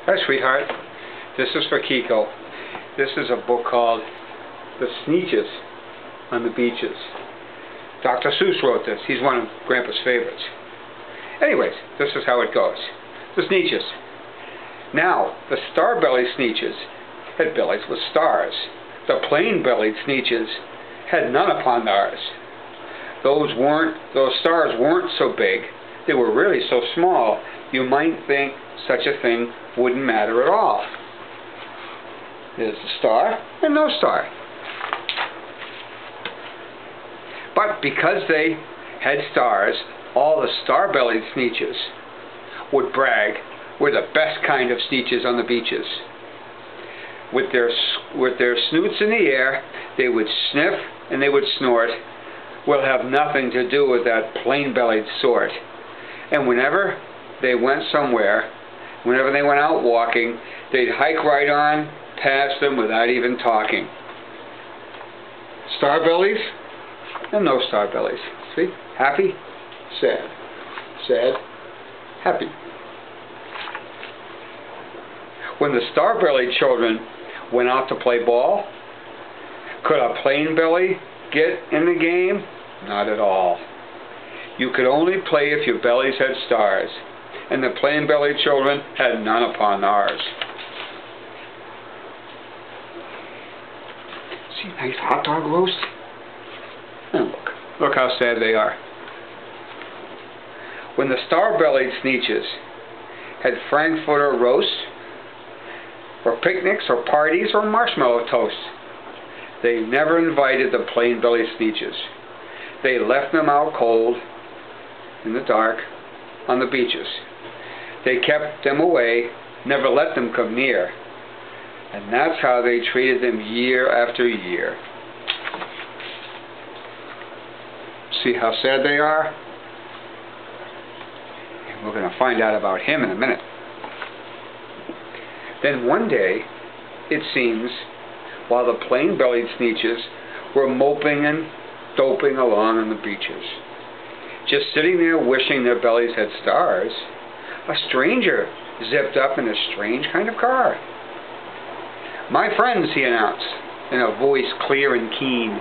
Hi, sweetheart. This is for Kiko. This is a book called The Sneeches on the Beaches. Dr. Seuss wrote this. He's one of Grandpa's favorites. Anyways, this is how it goes. The Sneeches. Now, the star-bellied Sneeches had bellies with stars. The plain-bellied Sneeches had none upon theirs. Those stars weren't so big. They were really so small, you might think such a thing wouldn't matter at all. There's a star and no star. But because they had stars, all the star-bellied Sneeches would brag we're the best kind of Sneeches on the beaches. With their snoots in the air, they would sniff and they would snort. We'll have nothing to do with that plain-bellied sort. And whenever they went somewhere, whenever they went out walking, they'd hike right on past them without even talking. Star-bellies and no star-bellies. See? Happy, sad. Sad, happy. When the star-bellied children went out to play ball, could a plain belly get in the game? Not at all. You could only play if your bellies had stars, and the plain-bellied children had none upon ours. See, nice hot dog roast? And look how sad they are. When the star-bellied Sneeches had frankfurter roast, or picnics, or parties, or marshmallow toasts, they never invited the plain-bellied Sneeches. They left them out cold, in the dark, on the beaches. They kept them away, never let them come near. And that's how they treated them year after year. See how sad they are? And we're going to find out about him in a minute. Then one day, it seems, while the plain-bellied Sneeches were moping and doping along on the beaches, just sitting there wishing their bellies had stars, a stranger zipped up in a strange kind of car. "My friends," he announced, in a voice clear and keen,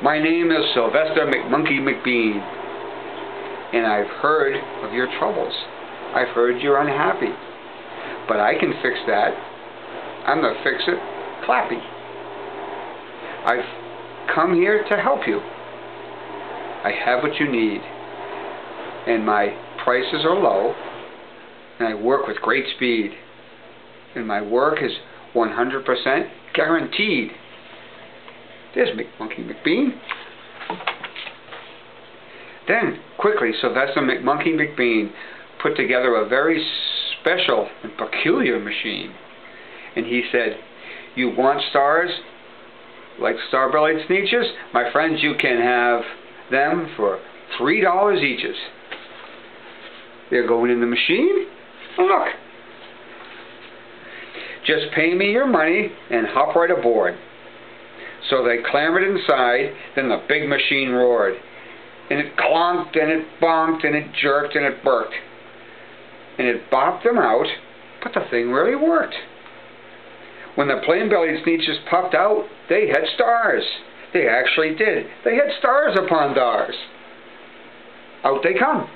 "my name is Sylvester McMonkey McBean, and I've heard of your troubles. I've heard you're unhappy. But I can fix that. I'm the Fix-It Clappy. I've come here to help you. I have what you need, and my prices are low, and I work with great speed, and my work is 100% guaranteed." There's McMonkey McBean. Then, quickly, Sylvester McMonkey McBean put together a very special and peculiar machine. And he said, "You want stars like star-bellied Sneeches? My friends, you can have them for $3 eaches. They're going in the machine. Oh, look. Just pay me your money and hop right aboard." So they clambered inside, then the big machine roared. And it clonked, and it bonked, and it jerked, and it burked. And it bopped them out, but the thing really worked. When the plain-bellied Sneeches puffed out, they had stars. They actually did. They had stars upon theirs. Out they come.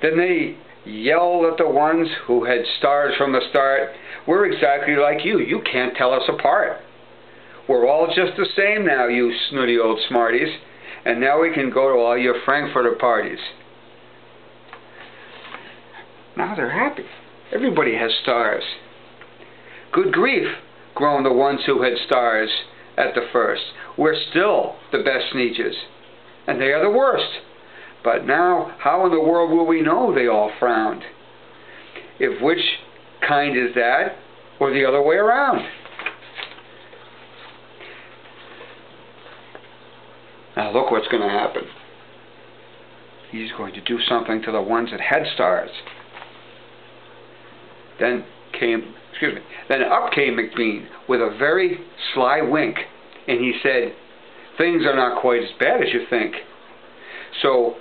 Then they yelled at the ones who had stars from the start, "We're exactly like you. You can't tell us apart. We're all just the same now, you snooty old smarties. And now we can go to all your frankfurter parties." Now they're happy. Everybody has stars. "Good grief," groaned the ones who had stars at the first. "We're still the best Sneeches, and they are the worst. But now, how in the world will we know?" they all frowned. "If which kind is that, or the other way around?" Now look what's going to happen. He's going to do something to the ones that had stars. Then up came McBean with a very sly wink, and he said, "Things are not quite as bad as you think. So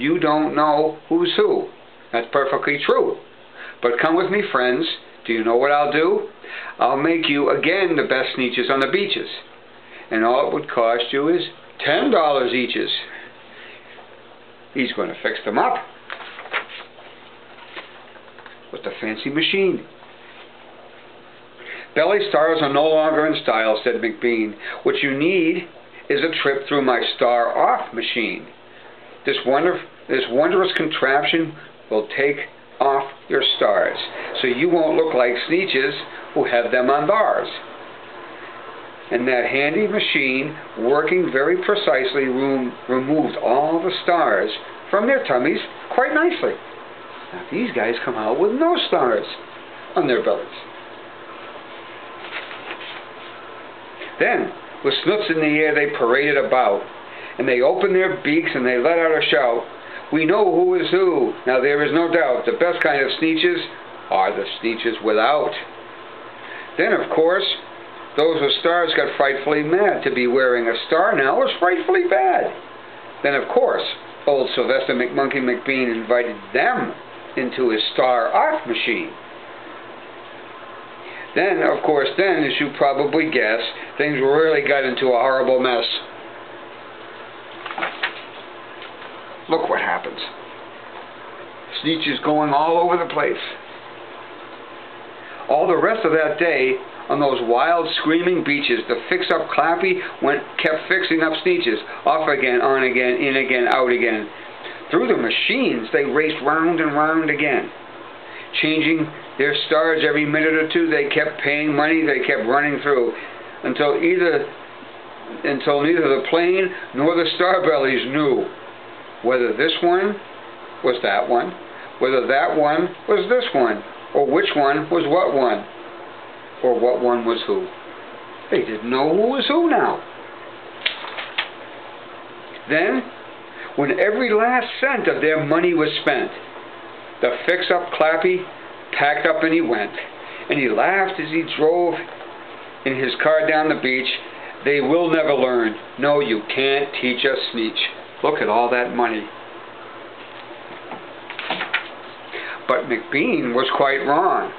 you don't know who's who. That's perfectly true. But come with me, friends. Do you know what I'll do? I'll make you again the best sneeches on the beaches. And all it would cost you is $10 eaches. He's going to fix them up with the fancy machine. Belly stars are no longer in style, said McBean. What you need is a trip through my star-off machine. This wondrous contraption will take off your stars, so you won't look like sneeches who have them on theirs. And that handy machine, working very precisely, removed all the stars from their tummies quite nicely. Now these guys come out with no stars on their bellies. Then, with snoots in the air, they paraded about, and they opened their beaks and they let out a shout. We know who is who. Now there is no doubt the best kind of sneeches are the sneeches without. Then, of course, those with stars got frightfully mad. To be wearing a star now was frightfully bad. Then, of course, old Sylvester McMonkey McBean invited them into his star-off machine. Then, of course, as you probably guess, things really got into a horrible mess. Look what happens. Sneeches going all over the place. All the rest of that day, on those wild, screaming beaches, the fix-up Clappy kept fixing up sneeches. Off again, on again, in again, out again. Through the machines, they raced round and round again. Changing their stars every minute or two, they kept paying money, they kept running through, until neither the plane nor the starbellies knew whether this one was that one, whether that one was this one, or which one was what one, or what one was who. They didn't know who was who now. Then, when every last cent of their money was spent, the fix-up Clappy packed up and he went. And he laughed as he drove in his car down the beach. They will never learn. No, you can't teach a sneech. Look at all that money. But McBean was quite wrong.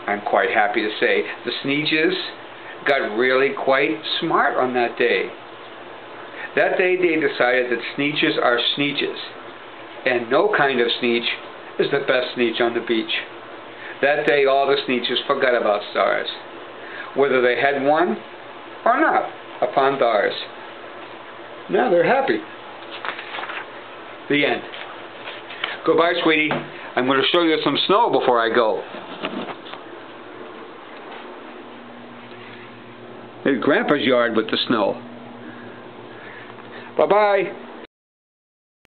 I'm quite happy to say the sneeches got really quite smart on that day. That day they decided that sneeches are sneeches, and no kind of sneech is the best sneech on the beach. That day all the sneeches forgot about stars, whether they had one or not upon theirs. Now they're happy. The end. Goodbye, sweetie. I'm going to show you some snow before I go. There's Grandpa's yard with the snow. Bye-bye.